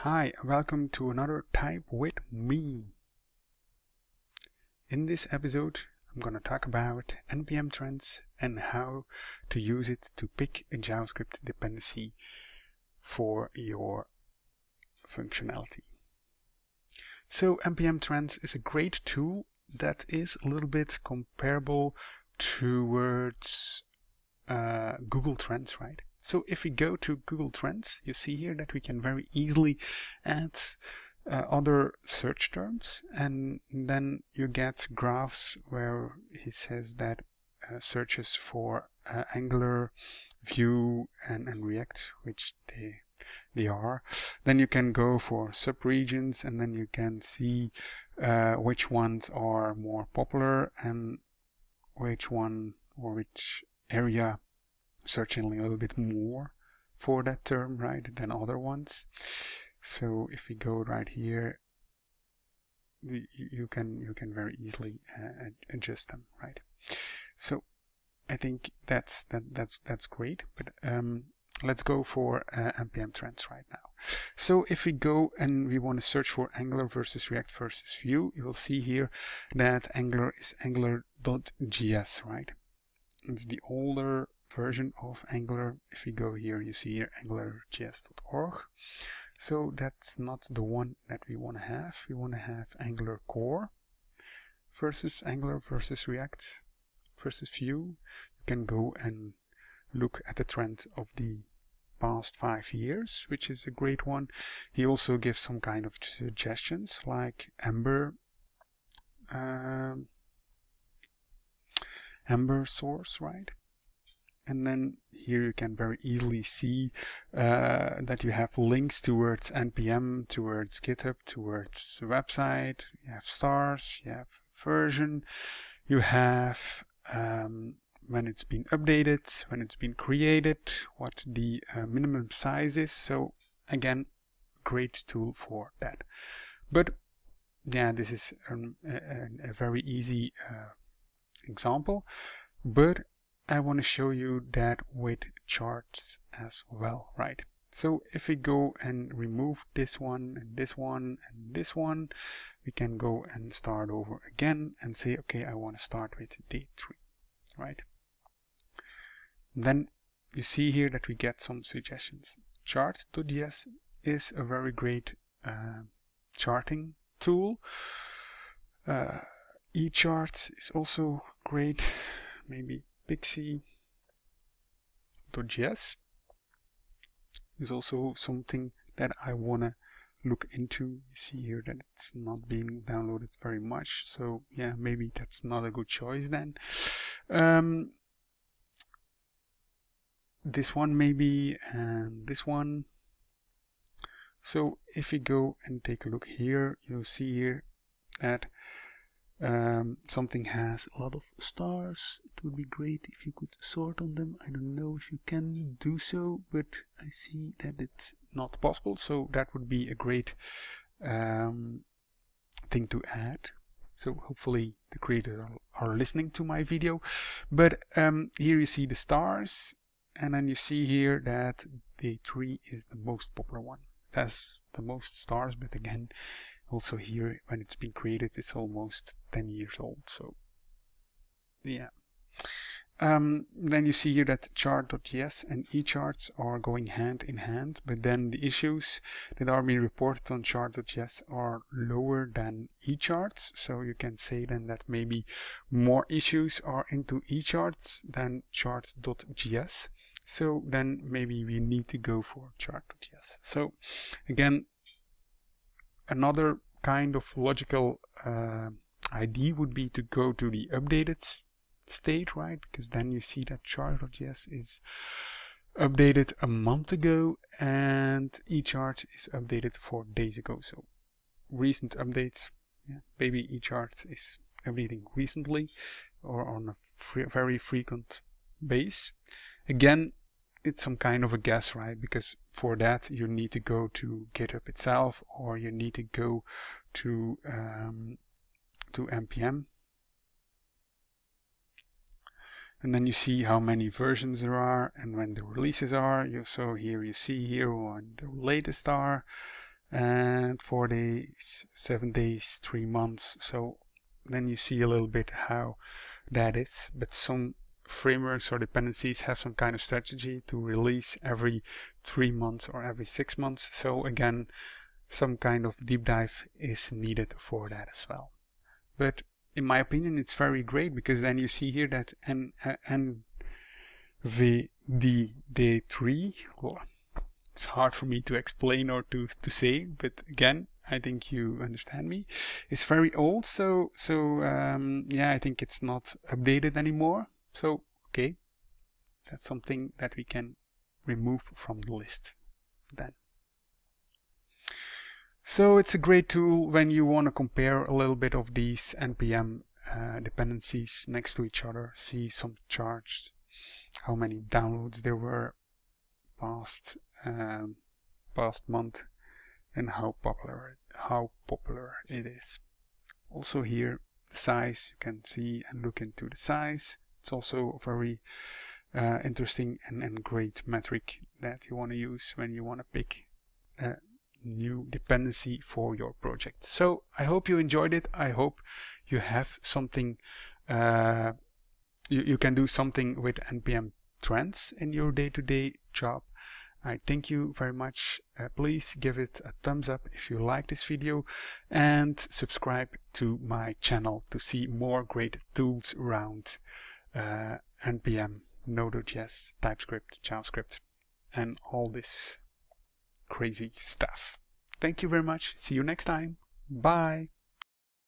Hi, welcome to another Type with me. In this episode, I'm going to talk about NPM trends and how to use it to pick a JavaScript dependency for your functionality. So NPM trends is a great tool that is a little bit comparable towards Google Trends, right? So if we go to Google Trends, you see here that we can very easily add other search terms, and then you get graphs where he says that searches for Angular, Vue, and React, which they are. Then you can go for subregions, and then you can see which ones are more popular and which one or which area searching a little bit more for that term, right, than other ones. So if we go right here, you can very easily adjust them, right? So I think that's great, but let's go for NPM trends right now. So if we go and we want to search for Angular versus React versus Vue, you'll see here that Angular is Angular.js, right? It's the older version of Angular. If we go here, you see here angularjs.org. So that's not the one that we want to have. We want to have Angular core versus Angular versus React versus Vue. You can go and look at the trend of the past 5 years, which is a great one. He also gives some kind of suggestions like Ember source, right? And then here you can very easily see that you have links towards NPM, towards GitHub, towards the website. You have stars, you have version, you have when it's been updated, when it's been created, what the minimum size is. So again, great tool for that. But yeah, this is a very easy example, but I want to show you that with charts as well, right? So if we go and remove this one and this one and this one, we can go and start over again and say, okay, I want to start with day 3, right? Then you see here that we get some suggestions. Chart.js is a very great charting tool. eCharts is also great, maybe Pixie.js is also something that I want to look into. You see here that it's not being downloaded very much, so yeah, maybe that's not a good choice then. This one maybe, and this one. So if we go and take a look here, you'll see here that something has a lot of stars. It would be great if you could sort on them. I don't know if you can do so, but I see that it's not possible. So that would be a great thing to add. So hopefully the creators are listening to my video. But here you see the stars, and then you see here that day 3 is the most popular one. It has the most stars, but again, also here, when it's been created, it's almost 10 years old. So yeah. Then you see here that chart.js and eCharts are going hand in hand, but then the issues that are being reported on chart.js are lower than eCharts. So you can say then that maybe more issues are into eCharts than chart.js. So then maybe we need to go for chart.js. So again, another kind of logical idea would be to go to the updated state, right? Because then you see that chart.js is updated a month ago and eChart is updated 4 days ago. So recent updates, yeah, maybe eChart is updating recently or on a very frequent base. Again, it's some kind of a guess, right? Because for that you need to go to GitHub itself, or you need to go to NPM, and then you see how many versions there are and when the releases are. So here you see here when the latest are, and 4 days, 7 days, 3 months. So then you see a little bit how that is. But some frameworks or dependencies have some kind of strategy to release every 3 months or every 6 months. So again, some kind of deep dive is needed for that as well. But in my opinion, it's very great, because then you see here that NVDD3, well, it's hard for me to explain or to say, but again, I think you understand me. It's very old, so yeah, I think it's not updated anymore. So okay, that's something that we can remove from the list then. So it's a great tool when you want to compare a little bit of these NPM dependencies next to each other, see some charts, how many downloads there were past month, and how popular it is. Also here, the size, you can see and look into the size. It's also a very interesting and great metric that you want to use when you want to pick a new dependency for your project. So I hope you enjoyed it. I hope you have something, you can do something with NPM trends in your day-to-day job. I thank you very much. Please give it a thumbs up if you like this video, and subscribe to my channel to see more great tools around NPM, Node.js, TypeScript, JavaScript, and all this crazy stuff. Thank you very much. See you next time. Bye.